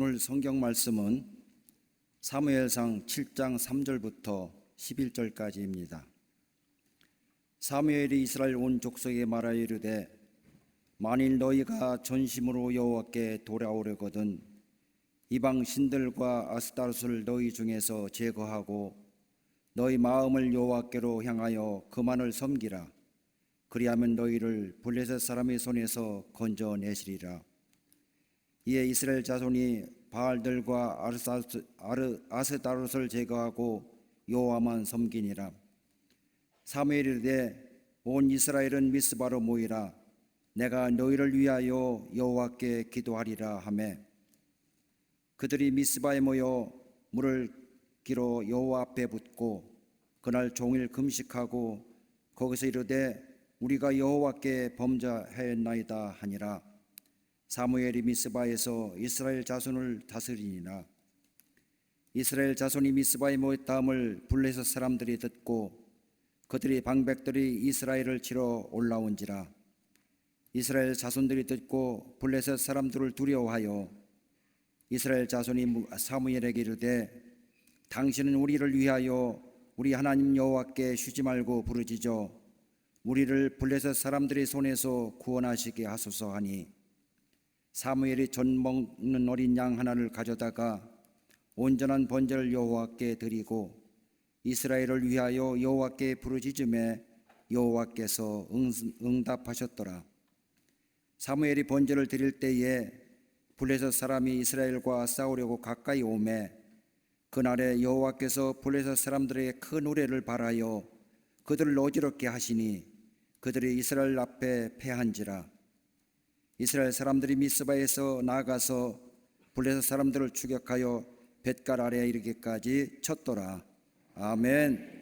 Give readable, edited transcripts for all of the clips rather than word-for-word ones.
오늘 성경 말씀은 사무엘상 7장 3절부터 11절까지입니다. 사무엘이 이스라엘 온 족속에 말하여 이르되 만일 너희가 전심으로 여호와께 돌아오려거든 이방 신들과 아스타롯을 너희 중에서 제거하고 너희 마음을 여호와께로 향하여 그만을 섬기라. 그리하면 너희를 블레셋 사람의 손에서 건져내시리라. 이에 이스라엘 자손이 바알들과 아스타롯을 제거하고 여호와만 섬기니라. 사무엘이 이르되 온 이스라엘은 미스바로 모이라. 내가 너희를 위하여 여호와께 기도하리라 하매 그들이 미스바에 모여 물을 기로 여호와 앞에 붓고 그날 종일 금식하고 거기서 이르되 우리가 여호와께 범죄하였나이다 하니라. 사무엘이 미스바에서 이스라엘 자손을 다스리니라. 이스라엘 자손이 미스바에 모였다함을 블레셋 사람들이 듣고 그들이 방백들이 이스라엘을 치러 올라온지라. 이스라엘 자손들이 듣고 블레셋 사람들을 두려워하여 이스라엘 자손이 사무엘에게 이르되 당신은 우리를 위하여 우리 하나님 여호와께 쉬지 말고 부르짖어 우리를 블레셋 사람들의 손에서 구원하시게 하소서 하니 사무엘이 전 먹는 어린 양 하나를 가져다가 온전한 번제를 여호와께 드리고 이스라엘을 위하여 여호와께 부르짖음에 여호와께서 응답하셨더라. 사무엘이 번제를 드릴 때에 블레셋 사람이 이스라엘과 싸우려고 가까이 오매 그날에 여호와께서 블레셋 사람들에게 큰 우레를 발하여 그들을 어지럽게 하시니 그들이 이스라엘 앞에 패한지라. 이스라엘 사람들이 미스바에서 나가서 블레셋 사람들을 추격하여 벳갈 아래에 이르기까지 쳤더라. 아멘.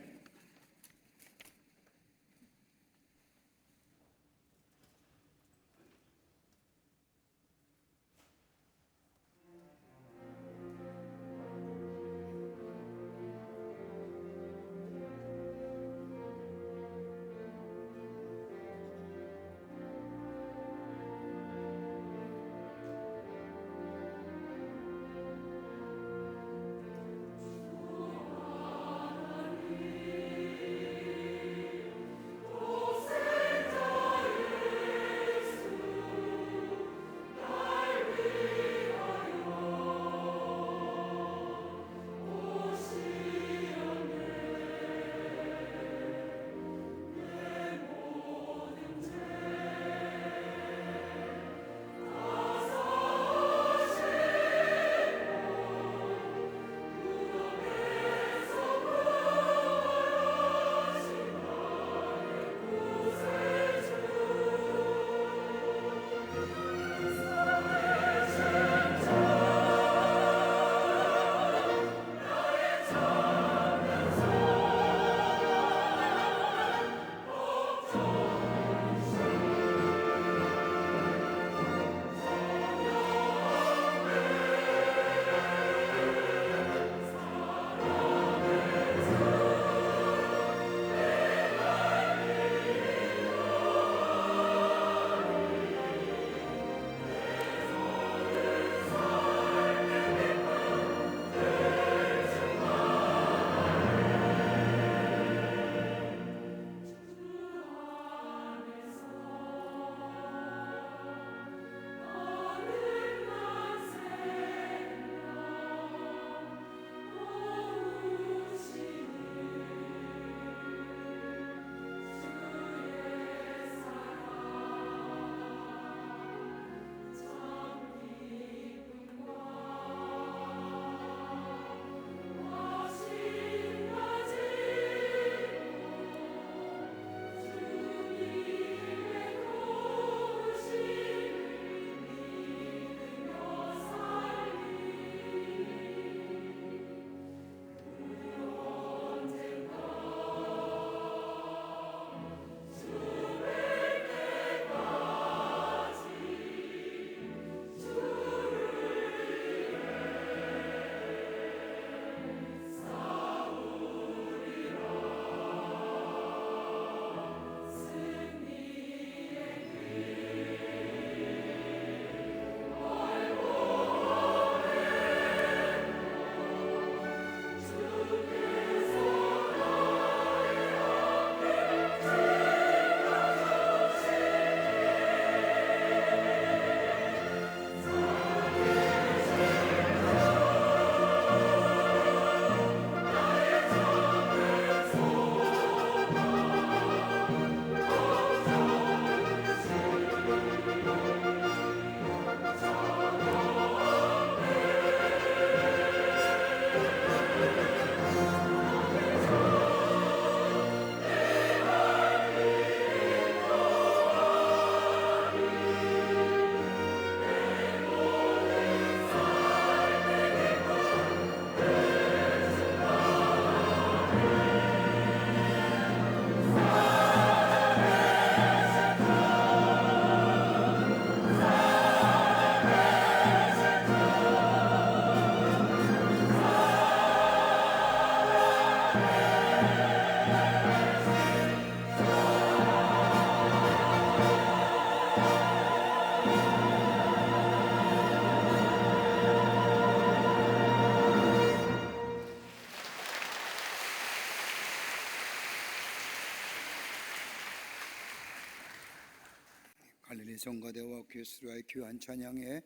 우리 성가대와 교수와의 귀한 찬양에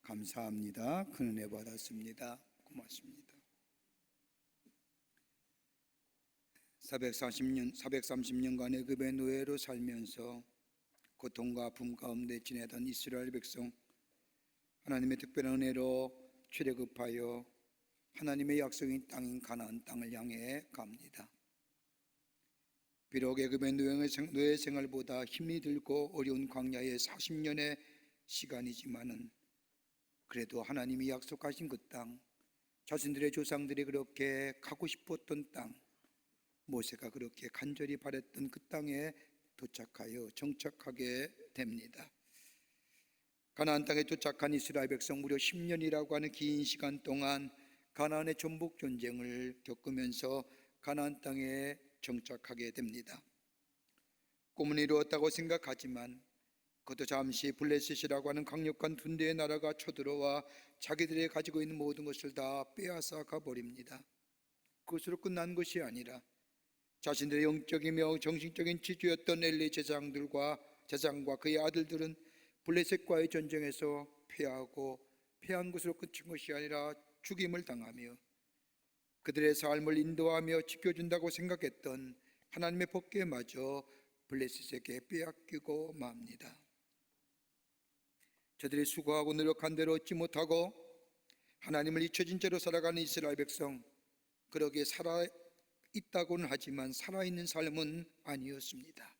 감사합니다. 큰 은혜 받았습니다. 고맙습니다. 430년간의 애굽의 노예로 살면서 고통과 아픔 가운데 지내던 이스라엘 백성, 하나님의 특별한 은혜로 출애굽하여 하나님의 약속인 땅인 가나안 땅을 향해 갑니다. 비록 애굽의 노예 생활보다 힘이 들고 어려운 광야의 40년의 시간이지만은 그래도 하나님이 약속하신 그 땅, 자신들의 조상들이 그렇게 가고 싶었던 땅, 모세가 그렇게 간절히 바랬던 그 땅에 도착하여 정착하게 됩니다. 가나안 땅에 도착한 이스라엘 백성 무려 10년이라고 하는 긴 시간 동안 가나안의 전복 전쟁을 겪으면서 가나안 땅에 정착하게 됩니다. 꿈은 이루었다고 생각하지만 그것도 잠시 블레셋이라고 하는 강력한 군대의 나라가 쳐들어와 자기들이 가지고 있는 모든 것을 다 빼앗아 가버립니다. 그것으로 끝난 것이 아니라 자신들의 영적이며 정신적인 지주였던 엘리 제사장과 그의 아들들은 블레셋과의 전쟁에서 패한 것으로 끝인 것이 아니라 죽임을 당하며 그들의 삶을 인도하며 지켜준다고 생각했던 하나님의 법궤마저 블레셋에게 빼앗기고 맙니다. 저들이 수고하고 노력한 대로 얻지 못하고 하나님을 잊혀진 채로 살아가는 이스라엘 백성, 그러기에 살아있다고는 하지만 살아있는 삶은 아니었습니다.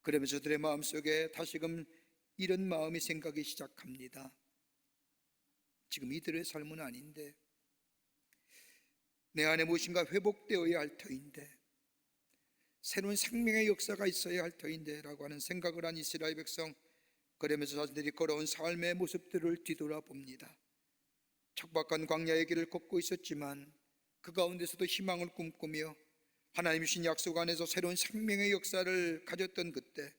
그러면서 저들의 마음속에 다시금 이런 마음이 생각이 시작합니다. 지금 이들의 삶은 아닌데, 내 안에 무엇인가 회복되어야 할 터인데, 새로운 생명의 역사가 있어야 할 터인데 라고 하는 생각을 한 이스라엘 백성, 그러면서 자신들이 걸어온 삶의 모습들을 뒤돌아봅니다. 척박한 광야의 길을 걷고 있었지만 그 가운데서도 희망을 꿈꾸며 하나님 주신 약속 안에서 새로운 생명의 역사를 가졌던 그때,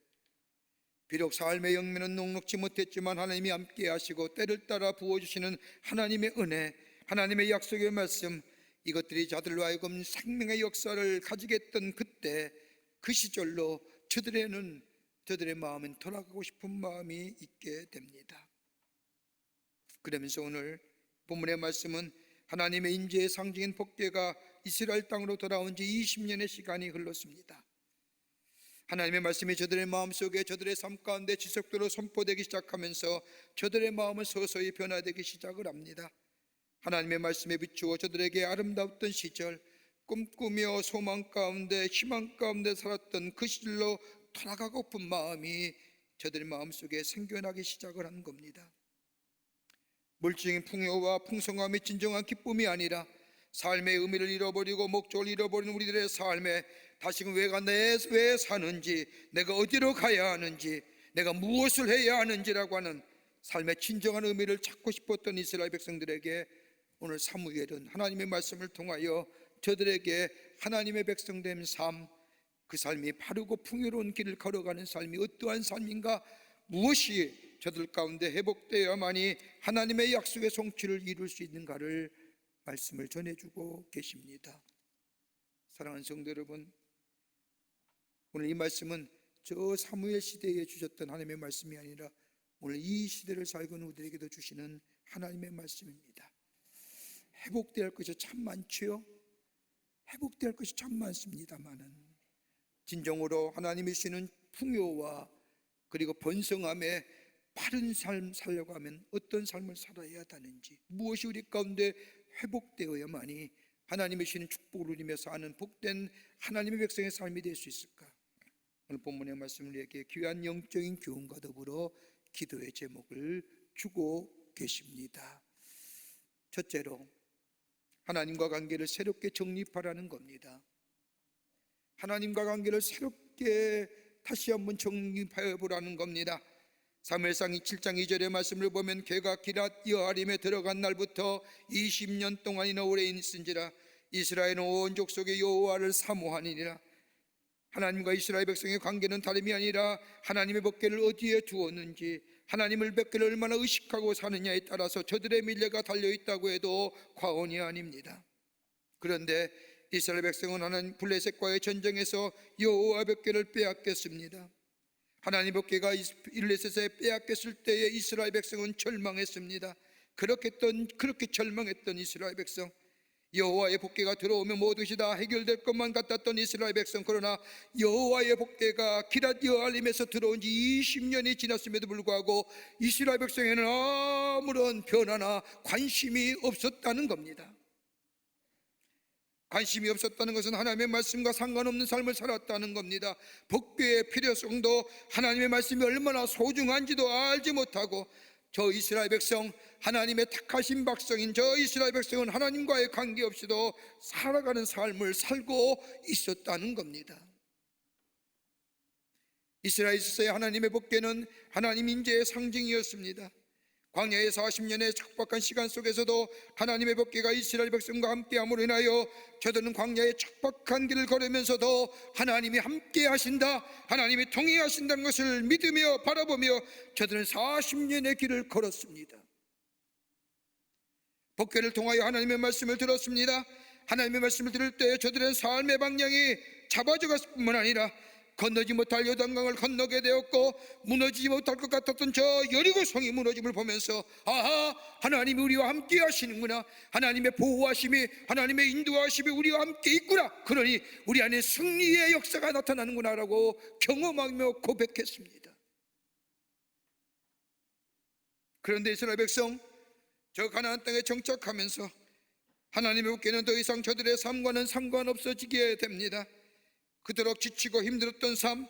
비록 삶의 영면은 녹록지 못했지만 하나님이 함께 하시고 때를 따라 부어주시는 하나님의 은혜, 하나님의 약속의 말씀, 이것들이 저들로 하여금 생명의 역사를 가지게 했던 그때, 그 시절로 저들의 마음은 돌아가고 싶은 마음이 있게 됩니다. 그러면서 오늘 본문의 말씀은 하나님의 인재의 상징인 법궤가 이스라엘 땅으로 돌아온 지 20년의 시간이 흘렀습니다. 하나님의 말씀이 저들의 마음속에, 저들의 삶 가운데 지속적으로 선포되기 시작하면서 저들의 마음은 서서히 변화되기 시작을 합니다. 하나님의 말씀에 비추어 저들에게 아름다웠던 시절, 꿈꾸며 소망 가운데 희망 가운데 살았던 그 시절로 돌아가고픈 마음이 저들의 마음속에 생겨나기 시작을 한 겁니다. 물질적인 풍요와 풍성함이 진정한 기쁨이 아니라 삶의 의미를 잃어버리고 목적을 잃어버린 우리들의 삶에 다시금 왜 사는지, 내가 어디로 가야 하는지, 내가 무엇을 해야 하는지라고 하는 삶의 진정한 의미를 찾고 싶었던 이스라엘 백성들에게 오늘 사무엘은 하나님의 말씀을 통하여 저들에게 하나님의 백성된 삶, 그 삶이 바르고 풍요로운 길을 걸어가는 삶이 어떠한 삶인가, 무엇이 저들 가운데 회복되어야만이 하나님의 약속의 성취를 이룰 수 있는가를 말씀을 전해주고 계십니다. 사랑하는 성도 여러분, 오늘 이 말씀은 저 사무엘 시대에 주셨던 하나님의 말씀이 아니라 오늘 이 시대를 살고 있는 우리에게도 주시는 하나님의 말씀입니다. 회복될 것이 참 많지요. 회복될 것이 참 많습니다만은 진정으로 하나님이 주시는 풍요와 그리고 번성함에 바른 삶 살려고 하면 어떤 삶을 살아야 하는지, 무엇이 우리 가운데 회복되어야만이 하나님이 주시는 축복을 누리며 사는 복된 하나님의 백성의 삶이 될 수 있을까? 오늘 본문의 말씀을 우리에게 귀한 영적인 교훈과 더불어 기도의 제목을 주고 계십니다. 첫째로 하나님과 관계를 새롭게 정립하라는 겁니다. 하나님과 관계를 새롭게 다시 한번 정립해 보라는 겁니다. 사무엘상 7장 2절의 말씀을 보면 걔가 기랏 여아림에 들어간 날부터 20년 동안이나 오래 있은지라 이스라엘은 온 족속의 여호와를 사모하니라. 하나님과 이스라엘 백성의 관계는 다름이 아니라 하나님의 법궤를 어디에 두었는지, 하나님을 법궤를 얼마나 의식하고 사느냐에 따라서 저들의 미래가 달려있다고 해도 과언이 아닙니다. 그런데 이스라엘 백성은 하나님 블레셋과의 전쟁에서 여호와 법궤를 빼앗겼습니다. 하나님의 복궤가 일레셋에 빼앗겼을 때에 이스라엘 백성은 절망했습니다. 그렇게 절망했던 이스라엘 백성, 여호와의 복궤가 들어오면 모든 것이 다 해결될 것만 같았던 이스라엘 백성, 그러나 여호와의 복궤가 기럇 여알림에서 들어온 지 20년이 지났음에도 불구하고 이스라엘 백성에는 아무런 변화나 관심이 없었다는 겁니다. 관심이 없었다는 것은 하나님의 말씀과 상관없는 삶을 살았다는 겁니다. 복궤의 필요성도 하나님의 말씀이 얼마나 소중한지도 알지 못하고, 저 이스라엘 백성, 하나님의 택하신 백성인 저 이스라엘 백성은 하나님과의 관계없이도 살아가는 삶을 살고 있었다는 겁니다. 이스라엘에 있어서의 하나님의 복궤는 하나님 인재의 상징이었습니다. 광야의 40년의 척박한 시간 속에서도 하나님의 복궤가 이스라엘 백성과 함께함으로 인하여 저들은 광야의 척박한 길을 걸으면서도 하나님이 함께 하신다, 하나님이 통행하신다는 것을 믿으며 바라보며 저들은 40년의 길을 걸었습니다. 복궤를 통하여 하나님의 말씀을 들었습니다. 하나님의 말씀을 들을 때 저들의 삶의 방향이 잡아져 갔을 뿐만 아니라 건너지 못할 요단강을 건너게 되었고, 무너지지 못할 것 같았던 저 여리고성이 무너짐을 보면서, 아하, 하나님이 우리와 함께 하시는구나, 하나님의 보호하심이, 하나님의 인도하심이 우리와 함께 있구나, 그러니 우리 안에 승리의 역사가 나타나는구나 라고 경험하며 고백했습니다. 그런데 이스라엘 백성, 저 가나안 땅에 정착하면서 하나님의 복궤는 더 이상 저들의 삶과는 상관없어지게 됩니다. 그토록 지치고 힘들었던 삶,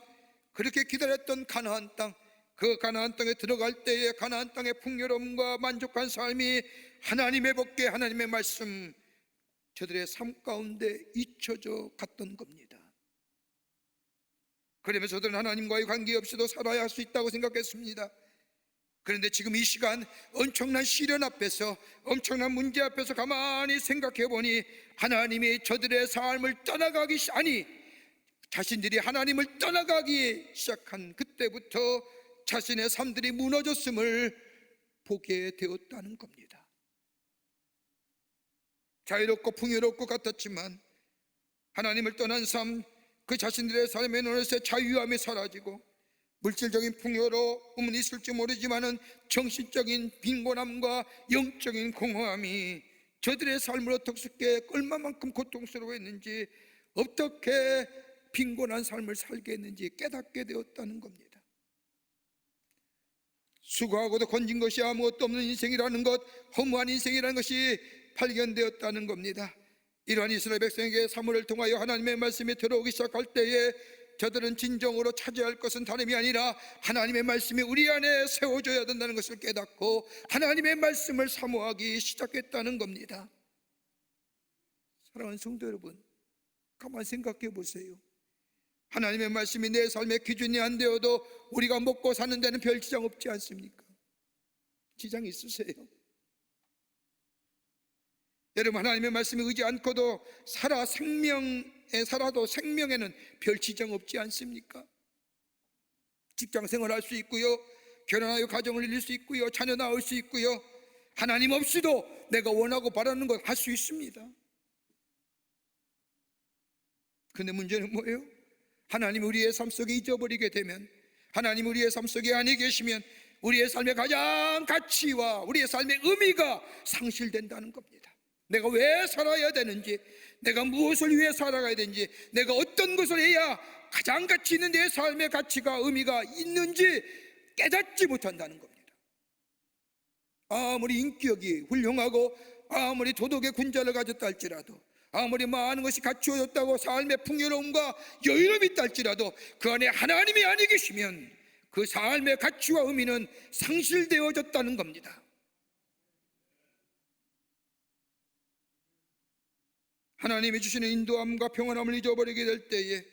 그렇게 기다렸던 가나안 땅, 그 가나안 땅에 들어갈 때의 가나안 땅의 풍요로움과 만족한 삶이 하나님의 복궤, 하나님의 말씀, 저들의 삶 가운데 잊혀져 갔던 겁니다. 그러면서 저들은 하나님과의 관계 없이도 살아야 할 수 있다고 생각했습니다. 그런데 지금 이 시간 엄청난 시련 앞에서, 엄청난 문제 앞에서 가만히 생각해 보니 하나님이 저들의 삶을 떠나가기, 자신들이 하나님을 떠나가기 시작한 그때부터 자신의 삶들이 무너졌음을 보게 되었다는 겁니다. 자유롭고 풍요롭고 같았지만 하나님을 떠난 삶, 그 자신들의 삶에 어느새 자유함이 사라지고 물질적인 풍요로움은 있을지 모르지만은 정신적인 빈곤함과 영적인 공허함이 저들의 삶을 어떻게 얼마만큼 고통스러워했는지, 어떻게 빈곤한 삶을 살게 했는지 깨닫게 되었다는 겁니다. 수고하고도 건진 것이 아무것도 없는 인생이라는 것, 허무한 인생이라는 것이 발견되었다는 겁니다. 이러한 이스라엘 백성에게 사무엘을 통하여 하나님의 말씀이 들어오기 시작할 때에 저들은 진정으로 찾아야 할 것은 다름이 아니라 하나님의 말씀이 우리 안에 세워져야 된다는 것을 깨닫고 하나님의 말씀을 사모하기 시작했다는 겁니다. 사랑하는 성도 여러분, 가만 생각해 보세요. 하나님의 말씀이 내 삶의 기준이 안 되어도 우리가 먹고 사는 데는 별 지장 없지 않습니까? 지장 있으세요? 여러분, 하나님의 말씀에 의지 않고도 살아도 생명에는 별 지장 없지 않습니까? 직장 생활할 수 있고요, 결혼하여 가정을 이룰 수 있고요, 자녀 낳을 수 있고요, 하나님 없이도 내가 원하고 바라는 것 할 수 있습니다. 그런데 문제는 뭐예요? 하나님 우리의 삶 속에 잊어버리게 되면, 하나님 우리의 삶 속에 아니 계시면 우리의 삶의 가장 가치와 우리의 삶의 의미가 상실된다는 겁니다. 내가 왜 살아야 되는지, 내가 무엇을 위해 살아가야 되는지, 내가 어떤 것을 해야 가장 가치 있는 내 삶의 가치가 의미가 있는지 깨닫지 못한다는 겁니다. 아무리 인격이 훌륭하고 아무리 도덕의 군자를 가졌다 할지라도, 아무리 많은 것이 갖추어졌다고 삶의 풍요로움과 여유로움이 있다 할지라도 그 안에 하나님이 아니 계시면 그 삶의 가치와 의미는 상실되어졌다는 겁니다. 하나님이 주시는 인도함과 평안함을 잊어버리게 될 때에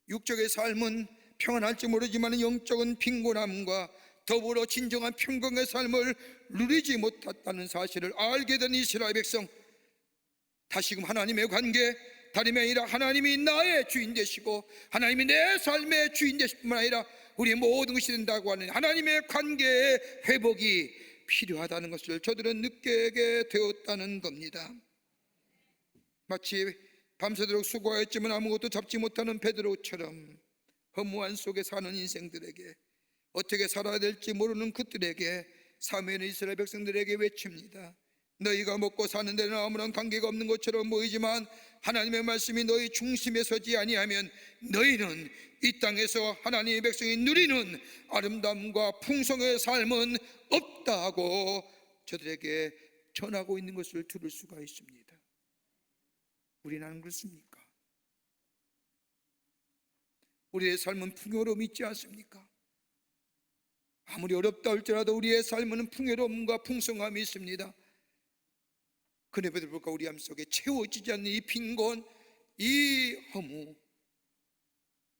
육적의 삶은 평안할지 모르지만 영적인 빈곤함과 더불어 진정한 평강의 삶을 누리지 못했다는 사실을 알게 된 이스라엘 백성, 다시금 하나님의 관계, 다름이 아니라 하나님이 나의 주인 되시고 하나님이 내 삶의 주인 되실 뿐만 아니라 우리의 모든 것이 된다고 하는 하나님의 관계의 회복이 필요하다는 것을 저들은 느끼게 되었다는 겁니다. 마치 밤새도록 수고하였지만 아무것도 잡지 못하는 베드로처럼 허무한 속에 사는 인생들에게, 어떻게 살아야 될지 모르는 그들에게 사무엘은 이스라엘 백성들에게 외칩니다. 너희가 먹고 사는 데는 아무런 관계가 없는 것처럼 보이지만 하나님의 말씀이 너희 중심에 서지 아니하면 너희는 이 땅에서 하나님의 백성이 누리는 아름다움과 풍성의 삶은 없다 하고 저들에게 전하고 있는 것을 들을 수가 있습니다. 우리는 안 그렇습니까? 우리의 삶은 풍요로움 있지 않습니까? 아무리 어렵다 할지라도 우리의 삶은 풍요로움과 풍성함이 있습니다. 그럼에도 불구하고 우리 삶 속에 채워지지 않는 이 빈곤, 이 허무,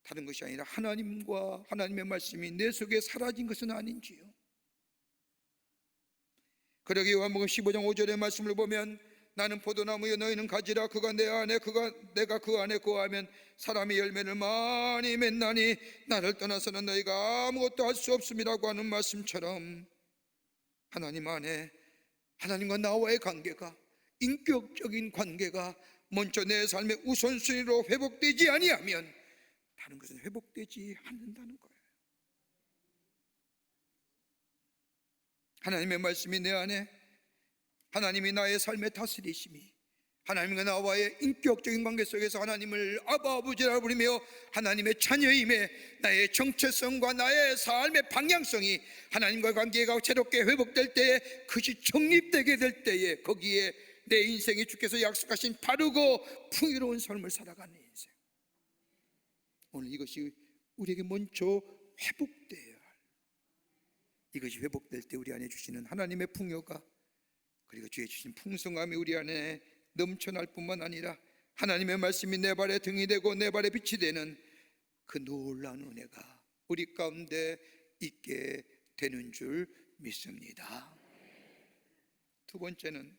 다른 것이 아니라 하나님과 하나님의 말씀이 내 속에 사라진 것은 아닌지요? 그러기 요한복음 15장 5절의 말씀을 보면 나는 포도나무여 너희는 가지라 그가 내 안에 내가 그 안에 거하면 사람이 열매를 많이 맺나니 나를 떠나서는 너희가 아무것도 할 수 없음이라고 하는 말씀처럼 하나님 안에 하나님과 나와의 관계가, 인격적인 관계가 먼저 내 삶의 우선순위로 회복되지 아니하면 다른 것은 회복되지 않는다는 거예요. 하나님의 말씀이 내 안에, 하나님이 나의 삶의 다스리심이, 하나님과 나와의 인격적인 관계 속에서 하나님을 아바 아버지라 부르며 하나님의 자녀임에 나의 정체성과 나의 삶의 방향성이 하나님과 관계가 새롭게 회복될 때에, 그것이 정립되게 될 때에 거기에 내 인생이 주께서 약속하신 바르고 풍요로운 삶을 살아가는 인생, 오늘 이것이 우리에게 먼저 회복돼야 할, 이것이 회복될 때 우리 안에 주시는 하나님의 풍요가, 그리고 주의 주신 풍성함이 우리 안에 넘쳐날 뿐만 아니라 하나님의 말씀이 내 발의 등이 되고 내 발의 빛이 되는 그 놀라운 은혜가 우리 가운데 있게 되는 줄 믿습니다. 두 번째는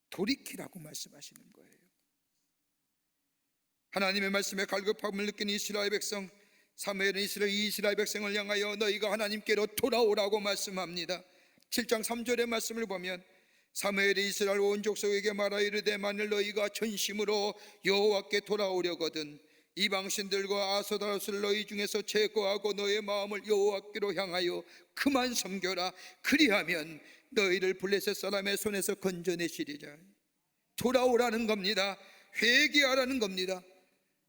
돌이키라고 말씀하시는 거예요. 하나님의 말씀에 갈급함을 느낀 이스라엘 백성, 사무엘은 이스라엘 백성을 향하여 너희가 하나님께로 돌아오라고 말씀합니다. 7장 3절의 말씀을 보면 사무엘이 이스라엘 온 족속에게 말하여 이르되 만일 너희가 전심으로 여호와께 돌아오려거든 이방신들과 아스타롯을 너희 중에서 제거하고 너의 마음을 여호와께로 향하여 그만 섬겨라. 그리하면 너희를 블레셋 사람의 손에서 건져내시리라. 돌아오라는 겁니다. 회개하라는 겁니다.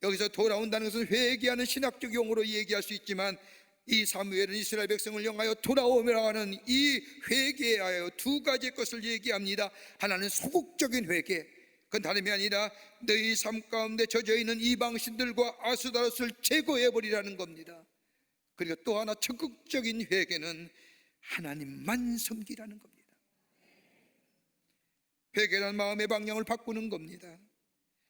여기서 돌아온다는 것은 회개하는 신학적 용어로 얘기할 수 있지만 이 사무엘은 이스라엘 백성을 향하여 돌아오라 하는 이 회개하여 두 가지 것을 얘기합니다. 하나는 소극적인 회개, 그건 다름이 아니라 너희 삶 가운데 젖어있는 이방신들과 아스타롯을 제거해버리라는 겁니다. 그리고 또 하나 적극적인 회개는 하나님만 섬기라는 겁니다. 회개란 마음의 방향을 바꾸는 겁니다.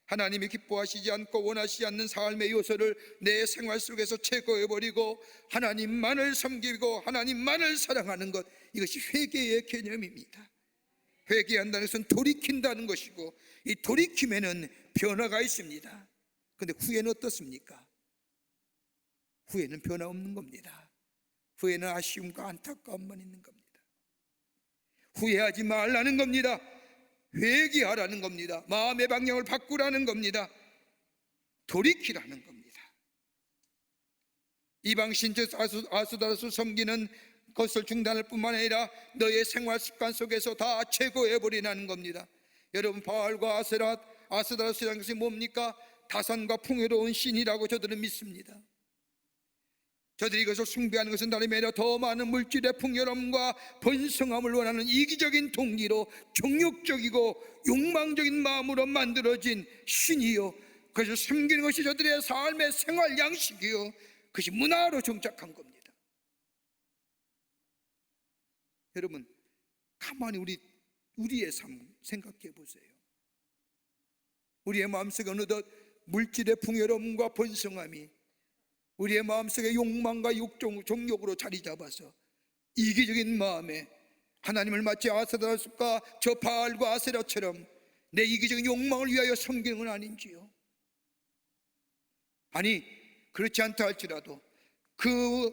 하나님이 기뻐하시지 않고 원하시지 않는 삶의 요소를 내 생활 속에서 제거해버리고 하나님만을 섬기고 하나님만을 사랑하는 것, 이것이 회개의 개념입니다. 회개한다는 것은 돌이킨다는 것이고 이 돌이킴에는 변화가 있습니다. 그런데 후회는 어떻습니까? 후회는 변화 없는 겁니다. 후회는 아쉬움과 안타까움만 있는 겁니다. 후회하지 말라는 겁니다. 회개하라는 겁니다. 마음의 방향을 바꾸라는 겁니다. 돌이키라는 겁니다. 이방신 즉 아스타롯을 섬기는 것을 중단할 뿐만 아니라 너의 생활 습관 속에서 다 제거해버리라는 겁니다. 여러분, 바알과 아스타롯이라는 것이 뭡니까? 다산과 풍요로운 신이라고 저들은 믿습니다. 저들이 이것을 숭배하는 것은 다름이 아니라 더 많은 물질의 풍요로움과 번성함을 원하는 이기적인 동기로 정욕적이고 욕망적인 마음으로 만들어진 신이요, 그것을 섬기는 것이 저들의 삶의 생활 양식이요, 그것이 문화로 정착한 겁니다. 여러분, 가만히 우리의 삶 생각해 보세요. 우리의 마음속에 어느덧 물질의 풍요로움과 번성함이 우리의 마음속에 욕망과 정욕으로 자리 잡아서 이기적인 마음에 하나님을 마치 아스타롯과 저 바알과 아세라처럼 내 이기적인 욕망을 위하여 섬기는 건 아닌지요? 아니, 그렇지 않다 할지라도 그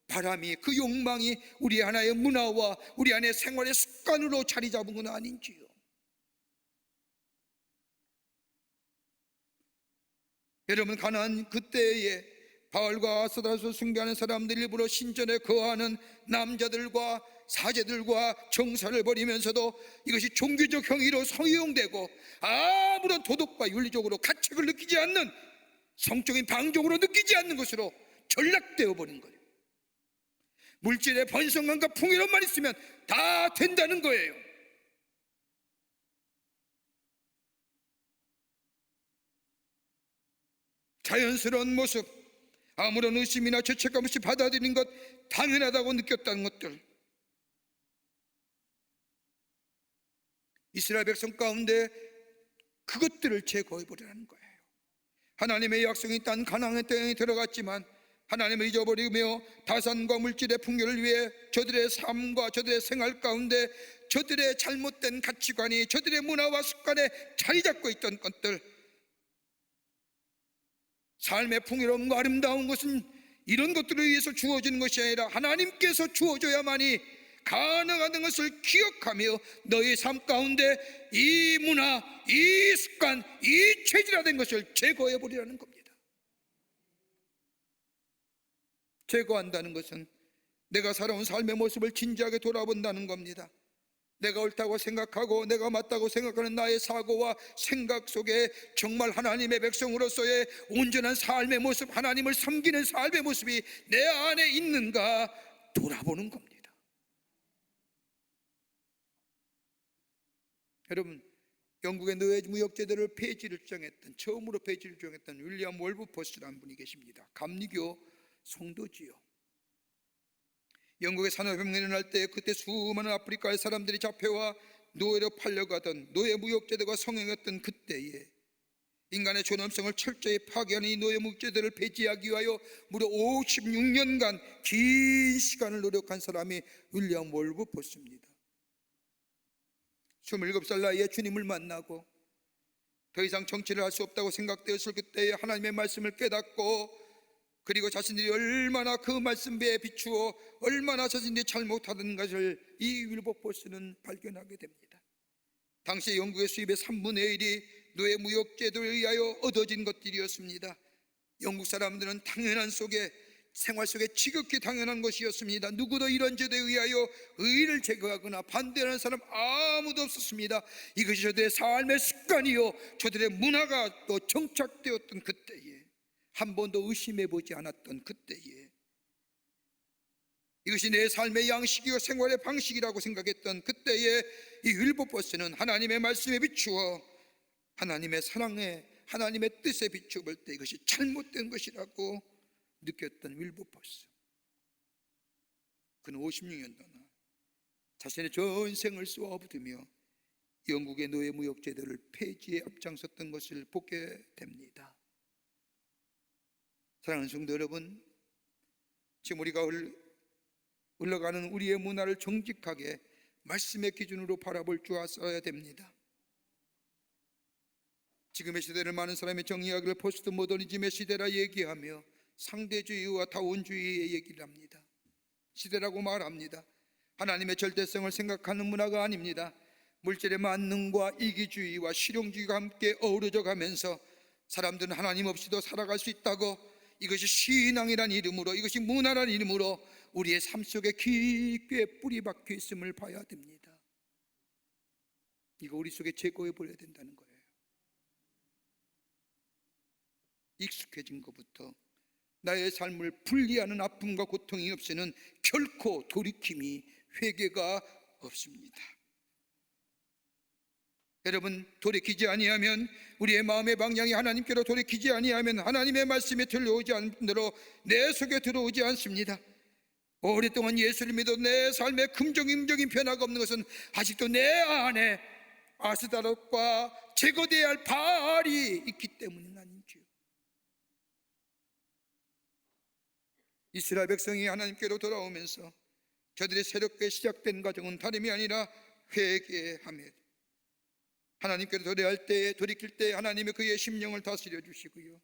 바람이, 그 욕망이 우리 하나의 문화와 우리 안의 생활의 습관으로 자리 잡은 건 아닌지요? 여러분, 가나안 그때에 바알과 아스타롯을 숭배하는 사람들, 일부러 신전에 거하는 남자들과 사제들과 정사를 벌이면서도 이것이 종교적 행위로 사용되고 아무런 도덕과 윤리적으로 가책을 느끼지 않는, 성적인 방종으로 느끼지 않는 것으로 전락되어 버린 거예요. 물질의 번성함과 풍요로움만 있으면 다 된다는 거예요. 자연스러운 모습, 아무런 의심이나 죄책감 없이 받아들이는 것, 당연하다고 느꼈다는 것들, 이스라엘 백성 가운데 그것들을 제거해버리라는 거예요. 하나님의 약속이 딴 가나안의 땅에 들어갔지만 하나님을 잊어버리며 다산과 물질의 풍요를 위해 저들의 삶과 저들의 생활 가운데 저들의 잘못된 가치관이, 저들의 문화와 습관에 자리 잡고 있던 것들, 삶의 풍요로움과 아름다운 것은 이런 것들을 위해서 주어지는 것이 아니라 하나님께서 주어져야만이 가능한 것을 기억하며 너의 삶 가운데 이 문화, 이 습관, 이 체질화된 것을 제거해버리라는 겁니다. 제거한다는 것은 내가 살아온 삶의 모습을 진지하게 돌아본다는 겁니다. 내가 옳다고 생각하고 내가 맞다고 생각하는 나의 사고와 생각 속에 정말 하나님의 백성으로서의 온전한 삶의 모습, 하나님을 섬기는 삶의 모습이 내 안에 있는가 돌아보는 겁니다. 여러분, 영국의 노예 무역제도를 폐지를 주장했던, 처음으로 폐지를 주장했던 윌리엄 월브포스라는 분이 계십니다. 감리교 성도지요. 영국의 산업혁명이 일어날 때 그때 수많은 아프리카의 사람들이 잡혀와 노예로 팔려가던 노예 무역제도가 성행했던 그때에 인간의 존엄성을 철저히 파괴하는 이 노예 무역제도를 폐지하기 위하여 무려 56년간 긴 시간을 노력한 사람이 윌리엄 월브포스입니다. 27살 나이에 주님을 만나고 더 이상 정치를 할 수 없다고 생각되었을 그때에 하나님의 말씀을 깨닫고, 그리고 자신들이 얼마나 그 말씀에 비추어 얼마나 자신들이 잘못하던 것을 이 윌버포스는 발견하게 됩니다. 당시 영국의 수입의 3분의 1이 노예 무역제도에 의하여 얻어진 것들이었습니다. 영국 사람들은 당연한 속에, 생활 속에 지극히 당연한 것이었습니다. 누구도 이런 제도에 의하여 의의를 제거하거나 반대하는 사람 아무도 없었습니다. 이것이 저들의 삶의 습관이요 저들의 문화가 또 정착되었던 그때에, 한 번도 의심해보지 않았던 그때에, 이것이 내 삶의 양식이요 생활의 방식이라고 생각했던 그때에 이 윌버포스는 하나님의 말씀에 비추어 하나님의 사랑에, 하나님의 뜻에 비추어 볼 때 이것이 잘못된 것이라고 느꼈던 윌버포스. 그는 56년 동안 자신의 전생을 쏘아붙으며 영국의 노예 무역 제도를 폐지에 앞장섰던 것을 보게 됩니다. 사랑하는 성도 여러분, 지금 우리가 흘러가는 우리의 문화를 정직하게 말씀의 기준으로 바라볼 줄 알아야 됩니다. 지금의 시대를 많은 사람이 정의하기를 포스트 모더니즘의 시대라 얘기하며 상대주의와 다원주의의 얘기를 합니다. 시대라고 말합니다. 하나님의 절대성을 생각하는 문화가 아닙니다. 물질의 만능과 이기주의와 실용주의가 함께 어우러져 가면서 사람들은 하나님 없이도 살아갈 수 있다고, 이것이 신앙이란 이름으로, 이것이 문화란 이름으로 우리의 삶 속에 깊게 뿌리 박혀 있음을 봐야 됩니다. 이거 우리 속에 제거해 버려야 된다는 거예요. 익숙해진 것부터 나의 삶을 분리하는 아픔과 고통이 없이는 결코 돌이킴이, 회개가 없습니다. 여러분, 돌이키지 아니하면, 우리의 마음의 방향이 하나님께로 돌이키지 아니하면 하나님의 말씀이 들려오지 않는 대로 내 속에 들어오지 않습니다. 오랫동안 예수를 믿어 내 삶에 긍정적인 변화가 없는 것은 아직도 내 안에 아스다롯과 제거되어야 할 바알이 있기 때문은 아닌지요. 이스라엘 백성이 하나님께로 돌아오면서 저들이 새롭게 시작된 과정은 다름이 아니라 회개하며 하나님께로 돌이킬 때 하나님이 그의 심령을 다스려 주시고요,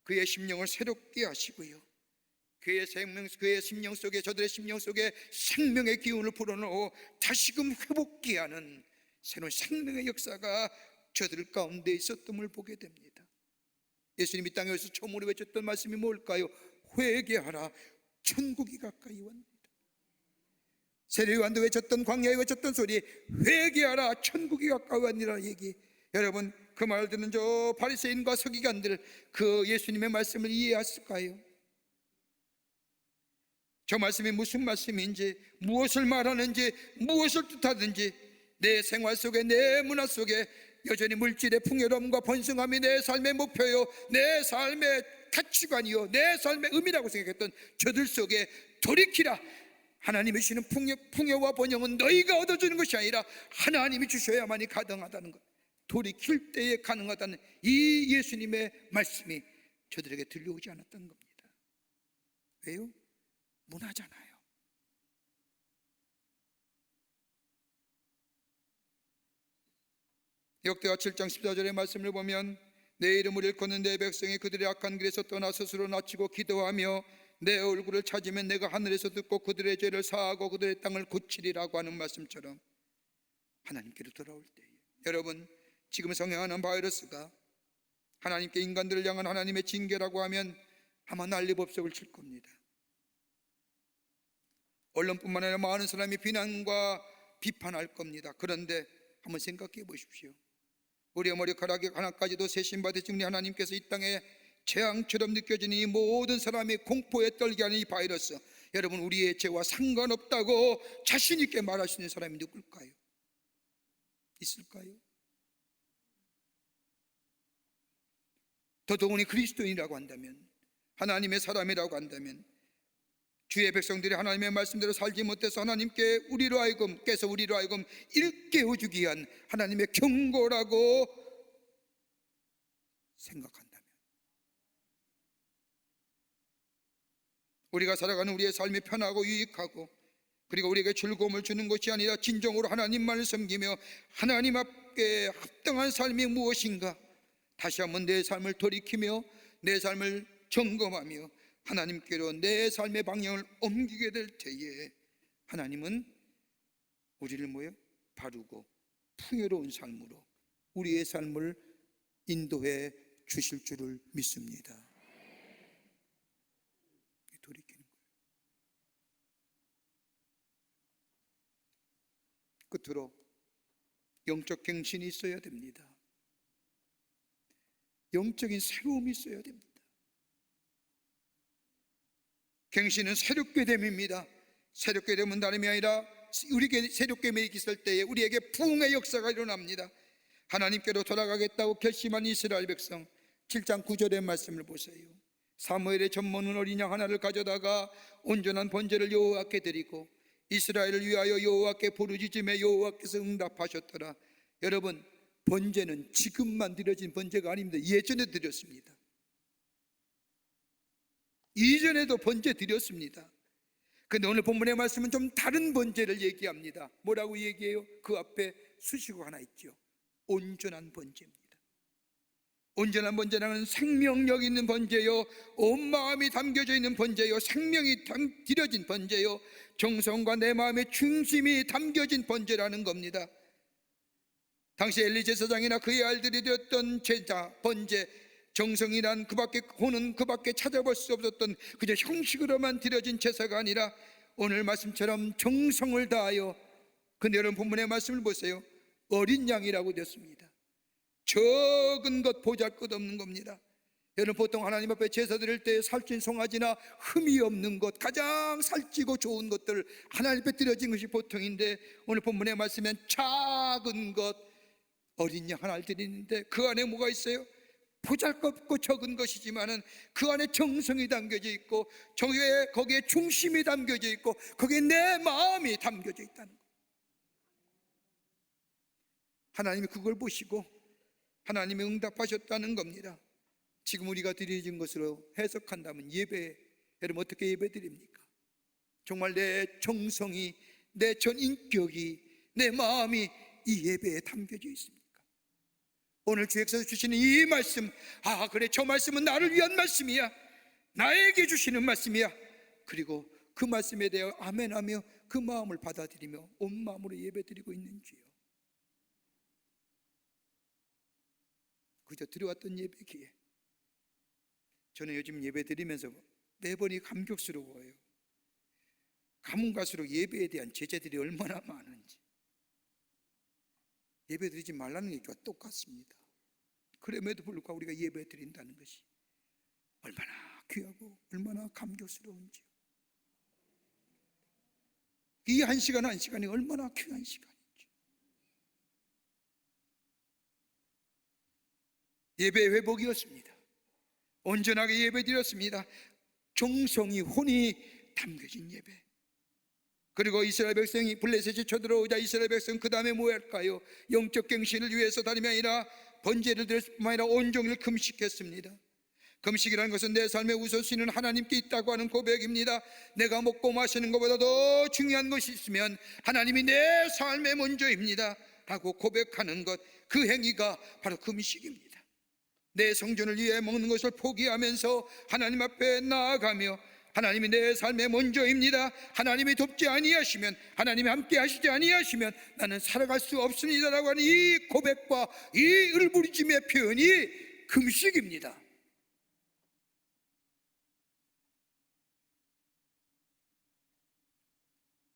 그의 심령을 새롭게 하시고요, 그의 심령 속에, 저들의 심령 속에 생명의 기운을 불어넣어 다시금 회복케 하는 새로운 생명의 역사가 저들 가운데 있었음을 보게 됩니다. 예수님이 땅에 오셔서 처음으로 외쳤던 말씀이 뭘까요? 회개하라, 천국이 가까이 왔습니다. 세례요한도 외쳤던, 광야에 외쳤던 소리, 회개하라, 천국이 가까이 왔니라 얘기. 여러분, 그 말을 듣는 저 바리새인과 서기관들, 그 예수님의 말씀을 이해했을까요? 저 말씀이 무슨 말씀인지, 무엇을 말하는지, 무엇을 뜻하든지 내 생활 속에, 내 문화 속에 여전히 물질의 풍요로움과 번성함이 내 삶의 목표요, 내 삶의 가치관이요, 내 삶의 의미라고 생각했던 저들 속에 돌이키라. 하나님이 주시는 풍요와 번영은 너희가 얻어주는 것이 아니라 하나님이 주셔야만이 가능하다는 것, 돌이킬 때에 가능하다는 이 예수님의 말씀이 저들에게 들려오지 않았던 겁니다. 왜요? 문화잖아요. 역대하 7장 14절의 말씀을 보면 내 이름을 일컫는 내 백성이 그들의 악한 길에서 떠나 스스로 낮추고 기도하며 내 얼굴을 찾으면 내가 하늘에서 듣고 그들의 죄를 사하고 그들의 땅을 고치리라고 하는 말씀처럼 하나님께로 돌아올 때에, 여러분, 지금 성행하는 바이러스가 하나님께 인간들을 향한 하나님의 징계라고 하면 아마 난리법석을 칠 겁니다. 언론뿐만 아니라 많은 사람이 비난과 비판할 겁니다. 그런데 한번 생각해 보십시오. 우리의 머리카락이 하나까지도 세심받으신 우리 하나님께서 이 땅에 재앙처럼 느껴지는 이 모든 사람이 공포에 떨게 하는 이 바이러스, 여러분, 우리의 죄와 상관없다고 자신 있게 말할 수 있는 사람이 누굴까요? 있을까요? 더더군이 그리스도인이라고 한다면, 하나님의 사람이라고 한다면, 주의 백성들이 하나님의 말씀대로 살지 못해서 하나님께 우리로 하여금 일깨워주기 위한 하나님의 경고라고 생각한다면, 우리가 살아가는 우리의 삶이 편하고 유익하고 그리고 우리에게 즐거움을 주는 것이 아니라 진정으로 하나님만을 섬기며 하나님 앞에 합당한 삶이 무엇인가 다시 한번 내 삶을 돌이키며 내 삶을 점검하며 하나님께로 내 삶의 방향을 옮기게 될 때에 하나님은 우리를 바르고 풍요로운 삶으로 우리의 삶을 인도해 주실 줄을 믿습니다. 돌이키는 거예요. 끝으로 영적 갱신이 있어야 됩니다. 영적인 새로움이 있어야 됩니다. 갱신은 새롭게 됨입니다. 새롭게 됨은 다름이 아니라 우리에게 새롭게 있을 때에 우리에게 부흥의 역사가 일어납니다. 하나님께로 돌아가겠다고 결심한 이스라엘 백성, 7장 9절의 말씀을 보세요. 사무엘의 젖먹는 어린 양 하나를 가져다가 온전한 번제를 여호와께 드리고 이스라엘을 위하여 여호와께 부르짖음에 여호와께서 응답하셨더라. 여러분, 번제는 지금만 드려진 번제가 아닙니다. 예전에 드렸습니다. 이전에도 번제 드렸습니다. 그런데 오늘 본문의 말씀은 좀 다른 번제를 얘기합니다. 뭐라고 얘기해요? 그 앞에 수식어 하나 있죠. 온전한 번제입니다. 온전한 번제는 생명력 있는 번제요, 온 마음이 담겨져 있는 번제요, 생명이 드려진 번제요, 정성과 내 마음의 중심이 담겨진 번제라는 겁니다. 당시 엘리 제사장이나 그의 아들들이 드렸던 제사, 번제, 정성이란 혼은 그 밖에 찾아볼 수 없었던 그저 형식으로만 드려진 제사가 아니라 오늘 말씀처럼 정성을 다하여, 근데 여러분 본문의 말씀을 보세요. 어린 양이라고 되었습니다. 적은 것 보잘것없는 겁니다. 여러분, 보통 하나님 앞에 제사 드릴 때 살찐 송아지나 흠이 없는 것, 가장 살찌고 좋은 것들 하나님 앞에 드려진 것이 보통인데 오늘 본문의 말씀엔 작은 것, 어린 양 하나를 드리는데 그 안에 뭐가 있어요? 보잘것없고 적은 것이지만은 그 안에 정성이 담겨져 있고 거기에 중심이 담겨져 있고 거기에 내 마음이 담겨져 있다는 것. 하나님이 그걸 보시고 하나님이 응답하셨다는 겁니다. 지금 우리가 드려진 것으로 해석한다면 예배, 여러분 어떻게 예배 드립니까? 정말 내 정성이, 내 전 인격이, 내 마음이 이 예배에 담겨져 있습니까? 오늘 주역에서 주시는 이 말씀, 아 그래, 저 말씀은 나를 위한 말씀이야, 나에게 주시는 말씀이야, 그리고 그 말씀에 대해 아멘하며 그 마음을 받아들이며 온 마음으로 예배드리고 있는지요? 그저 들어왔던 예배기에 저는 요즘 예배 드리면서 매번이 감격스러워요. 가문 갈수록 예배에 대한 제재들이 얼마나 많은지. 예배 드리지 말라는 얘기가 똑같습니다. 그럼에도 불구하고 우리가 예배 드린다는 것이 얼마나 귀하고 얼마나 감격스러운지요. 이 한 시간 한 시간이 얼마나 귀한 시간인지. 예배 회복이었습니다. 온전하게 예배 드렸습니다. 정성이 혼이 담겨진 예배. 그리고 이스라엘 백성이 블레셋이 쳐들어오자 이스라엘 백성 그 다음에 뭐 할까요? 영적 갱신을 위해서 다름이 아니라 번제를 드릴 뿐만 아니라 온종일 금식했습니다. 금식이라는 것은 내 삶의 우선순위는 하나님께 있다고 하는 고백입니다. 내가 먹고 마시는 것보다 더 중요한 것이 있으면 하나님이 내 삶의 먼저입니다 라고 고백하는 것, 그 행위가 바로 금식입니다. 내 성전을 위해 먹는 것을 포기하면서 하나님 앞에 나아가며 하나님이 내 삶의 먼저입니다, 하나님이 돕지 아니하시면, 하나님이 함께 하시지 아니하시면 나는 살아갈 수 없습니다 라고 하는 이 고백과 이 울부짖음의 표현이 금식입니다.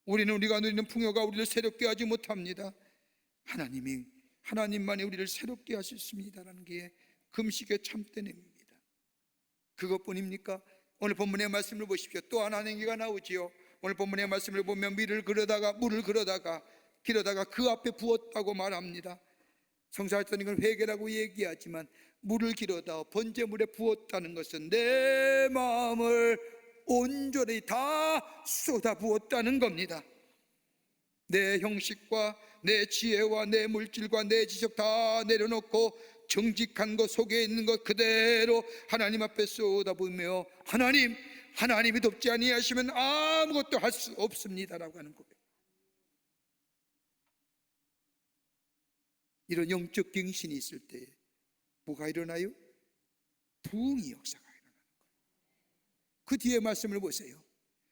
우리가 누리는 풍요가 우리를 새롭게 하지 못합니다. 하나님만이 우리를 새롭게 하셨습니다라는 게 금식의 참된 의미입니다. 그것뿐입니까? 오늘 본문의 말씀을 보십시오. 또 하나 행위가 나오지요. 오늘 본문의 말씀을 보면 물을 그러다가 그 앞에 부었다고 말합니다. 성사했던 이건 회개라고 얘기하지만 물을 기르다 번제물에 부었다는 것은 내 마음을 온전히 다 쏟아 부었다는 겁니다. 내 형식과 내 지혜와 내 물질과 내 지적 다 내려놓고 정직한 것, 속에 있는 것 그대로 하나님 앞에 쏟아부으며 하나님이 돕지 아니하시면 아무것도 할 수 없습니다라고 하는 고백. 이런 영적 갱신이 있을 때 뭐가 일어나요? 부흥의 역사가 일어나는 거예요. 그 뒤에 말씀을 보세요.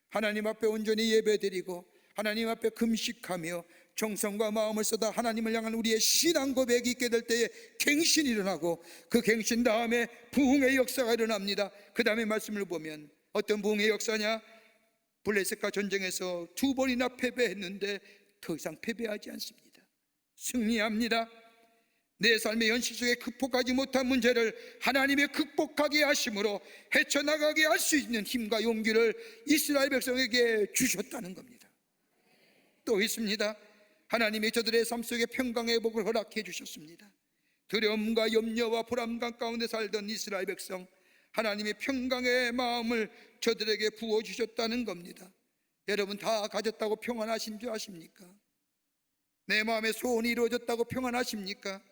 하나님 앞에 온전히 예배드리고 하나님 앞에 금식하며 정성과 마음을 쏟아 하나님을 향한 우리의 신앙 고백이 있게 될 때에 갱신이 일어나고, 그 갱신 다음에 부흥의 역사가 일어납니다. 그 다음에 말씀을 보면 어떤 부흥의 역사냐? 블레셋과 전쟁에서 2번이나 패배했는데 더 이상 패배하지 않습니다. 승리합니다. 내 삶의 현실 속에 극복하지 못한 문제를 하나님의 극복하게 하심으로 헤쳐나가게 할 수 있는 힘과 용기를 이스라엘 백성에게 주셨다는 겁니다. 또 있습니다. 하나님이 저들의 삶 속에 평강의 회복을 허락해 주셨습니다. 두려움과 염려와 불안감 가운데 살던 이스라엘 백성, 하나님의 평강의 마음을 저들에게 부어주셨다는 겁니다. 여러분 다 가졌다고 평안하신 줄 아십니까? 내 마음의 소원이 이루어졌다고 평안하십니까?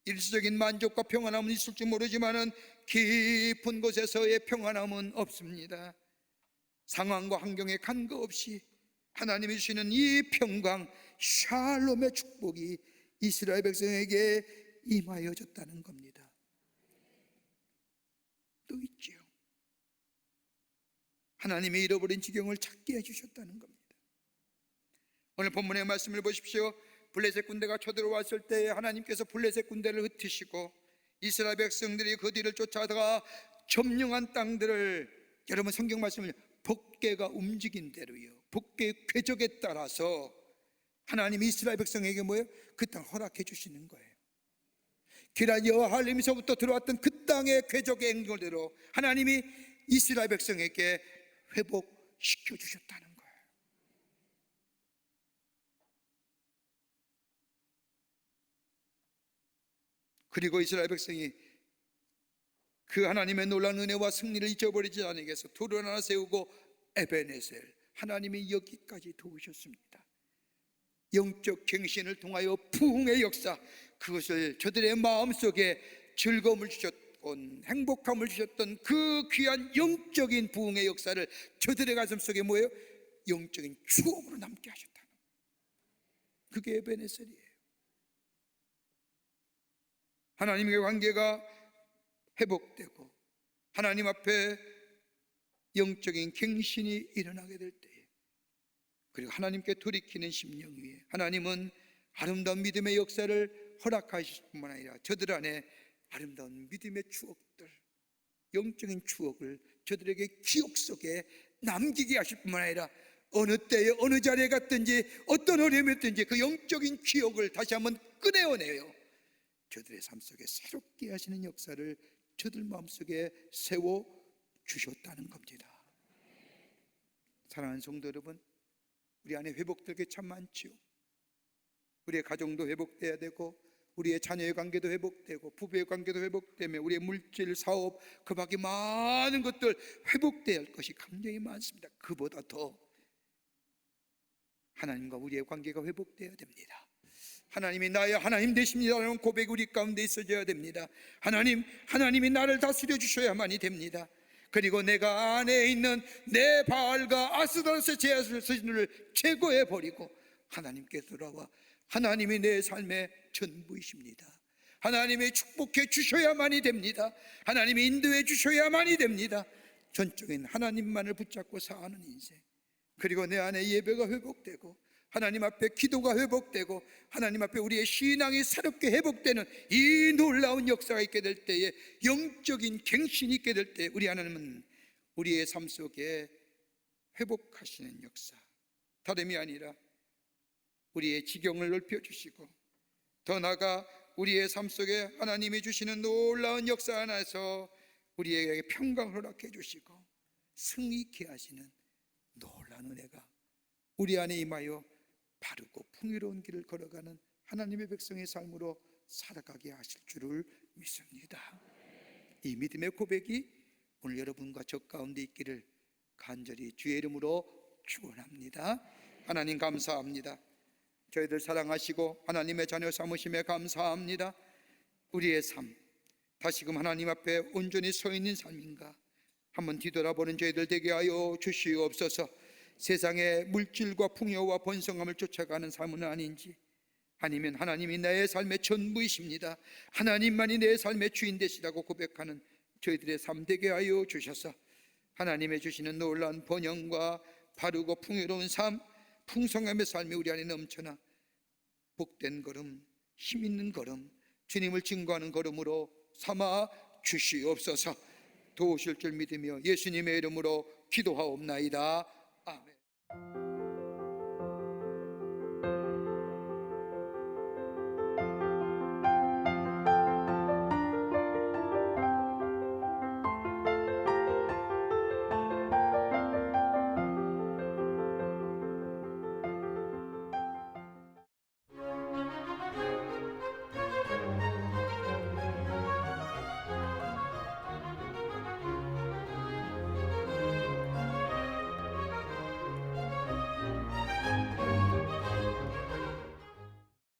일시적인 만족과 평안함은 있을지 모르지만 깊은 곳에서의 평안함은 없습니다. 상황과 환경에 관계없이 하나님이 주시는 이 평강, 샬롬의 축복이 이스라엘 백성에게 임하여졌다는 겁니다. 또 있지요. 하나님의 잃어버린 지경을 찾게 해주셨다는 겁니다. 오늘 본문의 말씀을 보십시오. 블레셋 군대가 쳐들어왔을 때 하나님께서 블레셋 군대를 흩으시고 이스라엘 백성들이 그 뒤를 쫓아다가 점령한 땅들을, 여러분 성경 말씀을 법궤가 움직인 대로요, 법궤의 궤적에 따라서 하나님이 이스라엘 백성에게 뭐예요? 그 땅 허락해 주시는 거예요. 기라 여할림에서부터 들어왔던 그 땅의 궤적의 행렬대로 하나님이 이스라엘 백성에게 회복시켜 주셨다는 거예요. 그리고 이스라엘 백성이 그 하나님의 놀라운 은혜와 승리를 잊어버리지 않기 위해서 돌을 하나 세우고 에베네셀, 하나님이 여기까지 도우셨습니다. 영적 갱신을 통하여 부흥의 역사, 그것을 저들의 마음속에 즐거움을 주셨던, 행복함을 주셨던 그 귀한 영적인 부흥의 역사를 저들의 가슴속에 뭐예요? 영적인 추억으로 남게 하셨다는 거예요. 그게 에베네셀이에요. 하나님의 관계가 회복되고 하나님 앞에 영적인 갱신이 일어나게 될 때, 그리고 하나님께 돌이키는 심령 위에 하나님은 아름다운 믿음의 역사를 허락하실 뿐만 아니라 저들 안에 아름다운 믿음의 추억들, 영적인 추억을 저들에게 기억 속에 남기게 하실 뿐만 아니라 어느 때에 어느 자리에 갔든지 어떤 어려움이었든지 그 영적인 기억을 다시 한번 꺼내어내요 저들의 삶 속에 새롭게 하시는 역사를 저들 마음속에 세워주셨다는 겁니다. 사랑하는 성도 여러분, 우리 안에 회복될 게 참 많지요. 우리의 가정도 회복돼야 되고 우리의 자녀의 관계도 회복되고 부부의 관계도 회복되며 우리의 물질, 사업, 그 밖에 많은 것들 회복돼야 할 것이 굉장히 많습니다. 그보다 더 하나님과 우리의 관계가 회복돼야 됩니다. 하나님이 나의 하나님 되십니다라는 고백이 우리 가운데 있어져야 됩니다. 하나님이 나를 다스려 주셔야만이 됩니다. 그리고 내가 안에 있는 내 바알과 아스타로스의 제사를 제거해 버리고 하나님께 돌아와 하나님이 내 삶의 전부이십니다. 하나님이 축복해 주셔야만이 됩니다. 하나님이 인도해 주셔야만이 됩니다. 전적인 하나님만을 붙잡고 사는 인생, 그리고 내 안에 예배가 회복되고 하나님 앞에 기도가 회복되고 하나님 앞에 우리의 신앙이 새롭게 회복되는 이 놀라운 역사가 있게 될 때에, 영적인 갱신이 있게 될 때 우리 하나님은 우리의 삶 속에 회복하시는 역사, 다름이 아니라 우리의 지경을 넓혀주시고 더 나아가 우리의 삶 속에 하나님이 주시는 놀라운 역사 안에서 우리에게 평강을 허락해 주시고 승리케 하시는 놀라운 은혜가 우리 안에 임하여 바르고 풍요로운 길을 걸어가는 하나님의 백성의 삶으로 살아가게 하실 줄을 믿습니다. 이 믿음의 고백이 오늘 여러분과 저 가운데 있기를 간절히 주의 이름으로 축원합니다. 하나님 감사합니다. 저희들 사랑하시고 하나님의 자녀 삼으심에 감사합니다. 우리의 삶 다시금 하나님 앞에 온전히 서 있는 삶인가 한번 뒤돌아보는 저희들 되게 하여 주시옵소서. 세상의 물질과 풍요와 번성함을 쫓아가는 삶은 아닌지, 아니면 하나님이 나의 삶의 전부이십니다, 하나님만이 내 삶의 주인 되시라고 고백하는 저희들의 삶 되게 하여 주셔서 하나님의 주시는 놀라운 번영과 바르고 풍요로운 삶, 풍성함의 삶이 우리 안에 넘쳐나 복된 걸음, 힘있는 걸음, 주님을 증거하는 걸음으로 삼아 주시옵소서. 도우실 줄 믿으며 예수님의 이름으로 기도하옵나이다. 아멘.